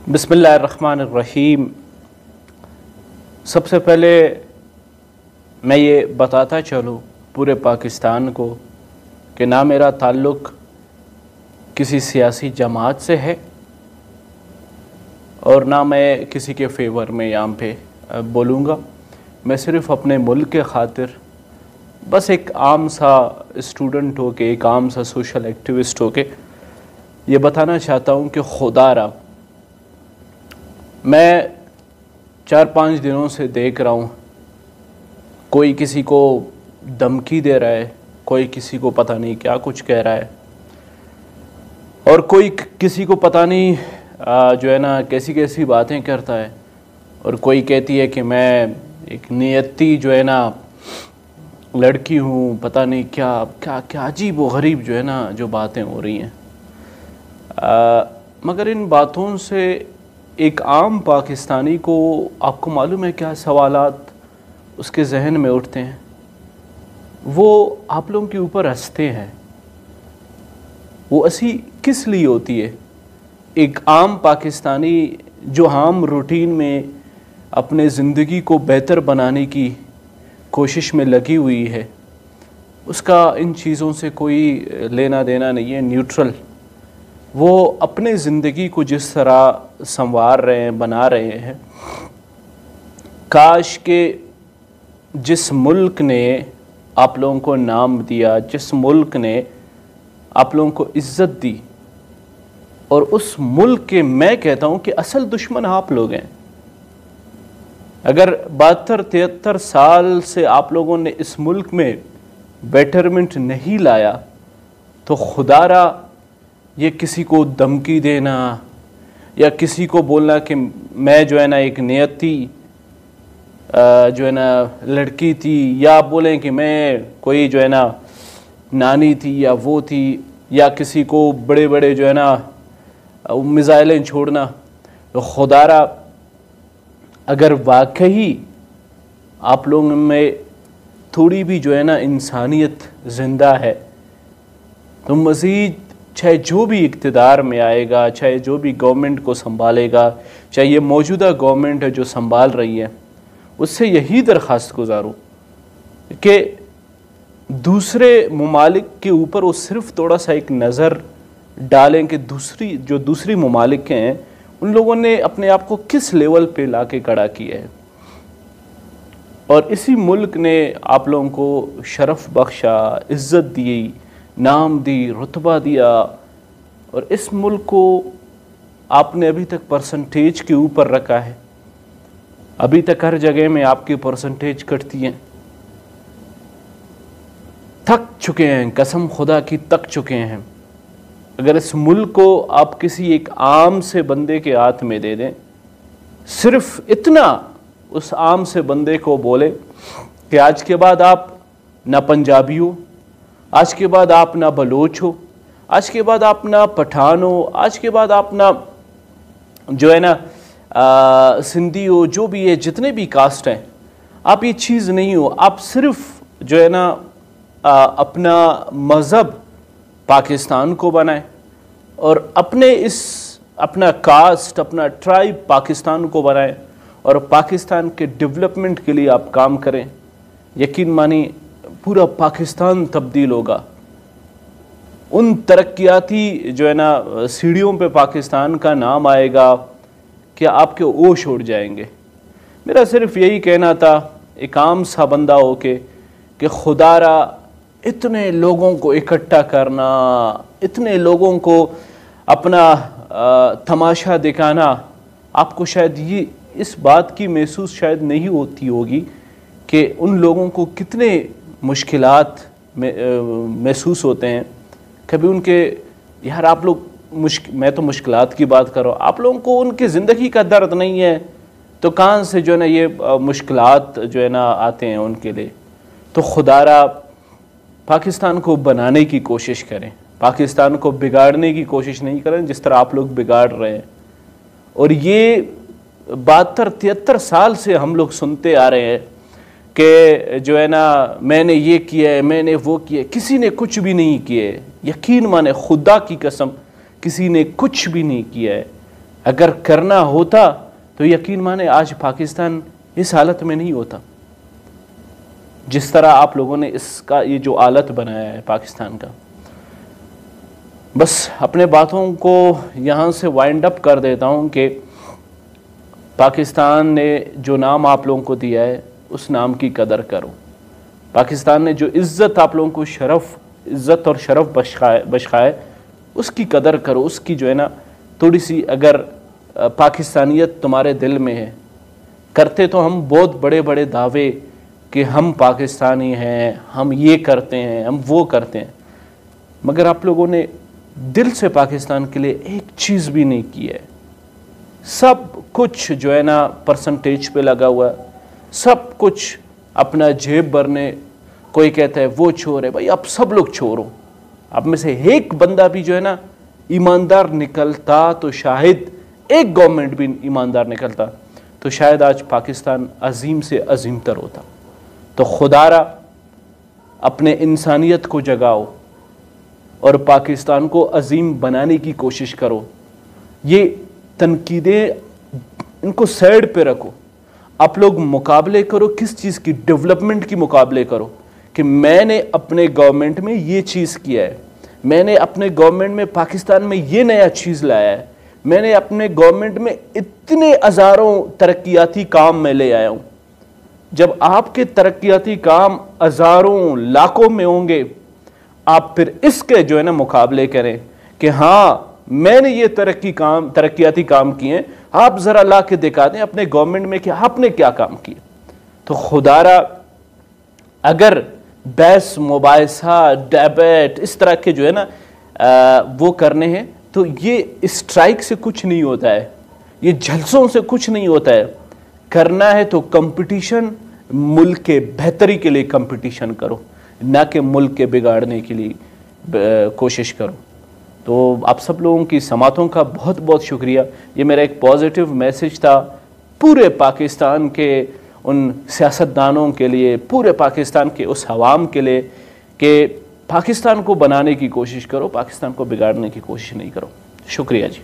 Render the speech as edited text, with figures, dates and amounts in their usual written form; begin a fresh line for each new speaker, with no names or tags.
بسم اللہ الرحمن الرحیم۔ سب سے پہلے میں یہ بتاتا چلوں پورے پاکستان کو کہ نہ میرا تعلق کسی سیاسی جماعت سے ہے اور نہ میں کسی کے فیور میں یہاں پہ بولوں گا۔ میں صرف اپنے ملک کے خاطر بس ایک عام سا اسٹوڈنٹ ہو کے، ایک عام سا سوشل ایکٹیوسٹ ہو کے یہ بتانا چاہتا ہوں کہ خدا را میں 4-5 دنوں سے دیکھ رہا ہوں کوئی کسی کو دھمکی دے رہا ہے، کوئی کسی کو پتہ نہیں کیا کچھ کہہ رہا ہے، اور کوئی کسی کو پتہ نہیں جو ہے نا کیسی کیسی باتیں کرتا ہے، اور کوئی کہتی ہے کہ میں ایک نیتی جو ہے نا لڑکی ہوں، پتہ نہیں کیا کیا کیا عجیب و غریب جو ہے نا جو باتیں ہو رہی ہیں۔ مگر ان باتوں سے ایک عام پاکستانی کو آپ کو معلوم ہے کیا سوالات اس کے ذہن میں اٹھتے ہیں؟ وہ آپ لوگوں کے اوپر ہنستے ہیں۔ وہ ہنسی کس لیے ہوتی ہے؟ ایک عام پاکستانی جو عام روٹین میں اپنے زندگی کو بہتر بنانے کی کوشش میں لگی ہوئی ہے، اس کا ان چیزوں سے کوئی لینا دینا نہیں ہے، نیوٹرل۔ وہ اپنے زندگی کو جس طرح سنوار رہے ہیں، بنا رہے ہیں، کاش کہ جس ملک نے آپ لوگوں کو نام دیا، جس ملک نے آپ لوگوں کو عزت دی، اور اس ملک کے میں کہتا ہوں کہ اصل دشمن آپ لوگ ہیں۔ اگر 72-73 سال سے آپ لوگوں نے اس ملک میں بیٹرمنٹ نہیں لایا تو خدا را یہ کسی کو دھمکی دینا یا کسی کو بولنا کہ میں جو ہے نا ایک نیتی جو ہے نا لڑکی تھی، یا بولیں کہ میں کوئی جو ہے نا نانی تھی یا وہ تھی، یا کسی کو بڑے بڑے جو ہے نا میزائلیں چھوڑنا، تو خدا را اگر واقعی آپ لوگوں میں تھوڑی بھی جو ہے نا انسانیت زندہ ہے تو مزید چاہے جو بھی اقتدار میں آئے گا، چاہے جو بھی گورنمنٹ کو سنبھالے گا، چاہے یہ موجودہ گورنمنٹ ہے جو سنبھال رہی ہے، اس سے یہی درخواست گزاروں کہ دوسرے ممالک کے اوپر وہ صرف تھوڑا سا ایک نظر ڈالیں کہ دوسری ممالک ہیں ان لوگوں نے اپنے آپ کو کس لیول پہ لا کے کھڑا کیا ہے، اور اسی ملک نے آپ لوگوں کو شرف بخشا، عزت دی، نام دی، رتبہ دیا، اور اس ملک کو آپ نے ابھی تک پرسنٹیج کے اوپر رکھا ہے۔ ابھی تک ہر جگہ میں آپ کی پرسنٹیج کٹتی ہیں۔ تھک چکے ہیں، قسم خدا کی تک چکے ہیں۔ اگر اس ملک کو آپ کسی ایک عام سے بندے کے ہاتھ میں دے دیں، صرف اتنا اس عام سے بندے کو بولے کہ آج کے بعد آپ نہ پنجابی ہو، آج کے بعد آپ نہ بلوچ ہو، آج کے بعد آپ نہ پٹھان ہو، آج کے بعد آپ نہ جو ہے نا سندھی ہو، جو بھی ہے جتنے بھی کاسٹ ہیں، آپ یہ چیز نہیں ہو، آپ صرف جو ہے نا اپنا مذہب پاکستان کو بنائیں اور اپنا کاسٹ، اپنا ٹرائب پاکستان کو بنائیں، اور پاکستان کے ڈیولپمنٹ کے لیے آپ کام کریں۔ یقین مانی پورا پاکستان تبدیل ہوگا، ان ترقیاتی جو ہے نا سیڑھیوں پہ پاکستان کا نام آئے گا کہ آپ کے ہوش اڑ جائیں گے۔ میرا صرف یہی کہنا تھا ایک عام سا بندہ ہو کے کہ خدا را اتنے لوگوں کو اکٹھا کرنا، اتنے لوگوں کو اپنا تماشا دکھانا، آپ کو شاید یہ اس بات کی محسوس شاید نہیں ہوتی ہوگی کہ ان لوگوں کو کتنے مشکلات محسوس ہوتے ہیں۔ کبھی ان کے یار آپ لوگ میں تو مشکلات کی بات کر رہا ہوں، آپ لوگوں کو ان کی زندگی کا درد نہیں ہے تو کہاں سے جو ہے نا یہ مشکلات جو ہے نا آتے ہیں ان کے لیے۔ تو خدا را پاکستان کو بنانے کی کوشش کریں، پاکستان کو بگاڑنے کی کوشش نہیں کریں جس طرح آپ لوگ بگاڑ رہے ہیں۔ اور یہ 72-73 سال سے ہم لوگ سنتے آ رہے ہیں کہ جو ہے نا میں نے یہ کیا ہے، میں نے وہ کیا ہے، کسی نے کچھ بھی نہیں کیا ہے۔ یقین مانے خدا کی قسم کسی نے کچھ بھی نہیں کیا ہے۔ اگر کرنا ہوتا تو یقین مانے آج پاکستان اس حالت میں نہیں ہوتا جس طرح آپ لوگوں نے اس کا یہ جو حالت بنایا ہے پاکستان کا. بس اپنے باتوں کو یہاں سے وائنڈ اپ کر دیتا ہوں کہ پاکستان نے جو نام آپ لوگوں کو دیا ہے اس نام کی قدر کرو. پاکستان نے جو عزت آپ لوگوں کو عزت اور شرف بخشا ہے اس کی قدر کرو. اس کی جو ہے نا تھوڑی سی اگر پاکستانیت تمہارے دل میں ہے. کرتے تو ہم بہت بڑے بڑے دعوے کہ ہم پاکستانی ہیں, ہم یہ کرتے ہیں, ہم وہ کرتے ہیں, مگر آپ لوگوں نے دل سے پاکستان کے لیے ایک چیز بھی نہیں کی ہے. سب کچھ جو ہے نا پرسنٹیج پہ لگا ہوا ہے, سب کچھ اپنا جیب بھرنے. کوئی کہتا ہے وہ چور ہے, بھائی آپ سب لوگ چور ہو. آپ میں سے ایک بندہ بھی جو ہے نا ایماندار نکلتا تو شاید, ایک گورنمنٹ بھی ایماندار نکلتا تو شاید آج پاکستان عظیم سے عظیم تر ہوتا. تو خدا را اپنے انسانیت کو جگاؤ اور پاکستان کو عظیم بنانے کی کوشش کرو. یہ تنقیدیں ان کو سائڈ پہ رکھو. آپ لوگ مقابلے کرو, کس چیز کی؟ ڈیولپمنٹ کی مقابلے کرو کہ میں نے اپنے گورنمنٹ میں یہ چیز کیا ہے, میں نے اپنے گورنمنٹ میں پاکستان میں یہ نیا چیز لایا ہے, میں نے اپنے گورنمنٹ میں اتنے ہزاروں ترقیاتی کام میں لے آیا ہوں. جب آپ کے ترقیاتی کام ہزاروں لاکھوں میں ہوں گے, آپ پھر اس کے جو ہے نا مقابلے کریں کہ ہاں میں نے یہ ترقیاتی کام کیے ہیں, آپ ذرا لا کے دکھا دیں اپنے گورنمنٹ میں کہ آپ نے کیا کام کیے. تو خدا را اگر بحث مباحثہ ڈیبیٹ اس طرح کے جو ہے نا وہ کرنے ہیں تو یہ اسٹرائک سے کچھ نہیں ہوتا ہے, یہ جلسوں سے کچھ نہیں ہوتا ہے. کرنا ہے تو کمپٹیشن, ملک کے بہتری کے لیے کمپٹیشن کرو, نہ کہ ملک کے بگاڑنے کے لیے کوشش کرو. تو آپ سب لوگوں کی سماعتوں کا بہت بہت شکریہ. یہ میرا ایک پازیٹیو میسج تھا پورے پاکستان کے ان سیاستدانوں کے لیے, پورے پاکستان کے اس عوام کے لیے کہ پاکستان کو بنانے کی کوشش کرو, پاکستان کو بگاڑنے کی کوشش نہیں کرو. شکریہ جی.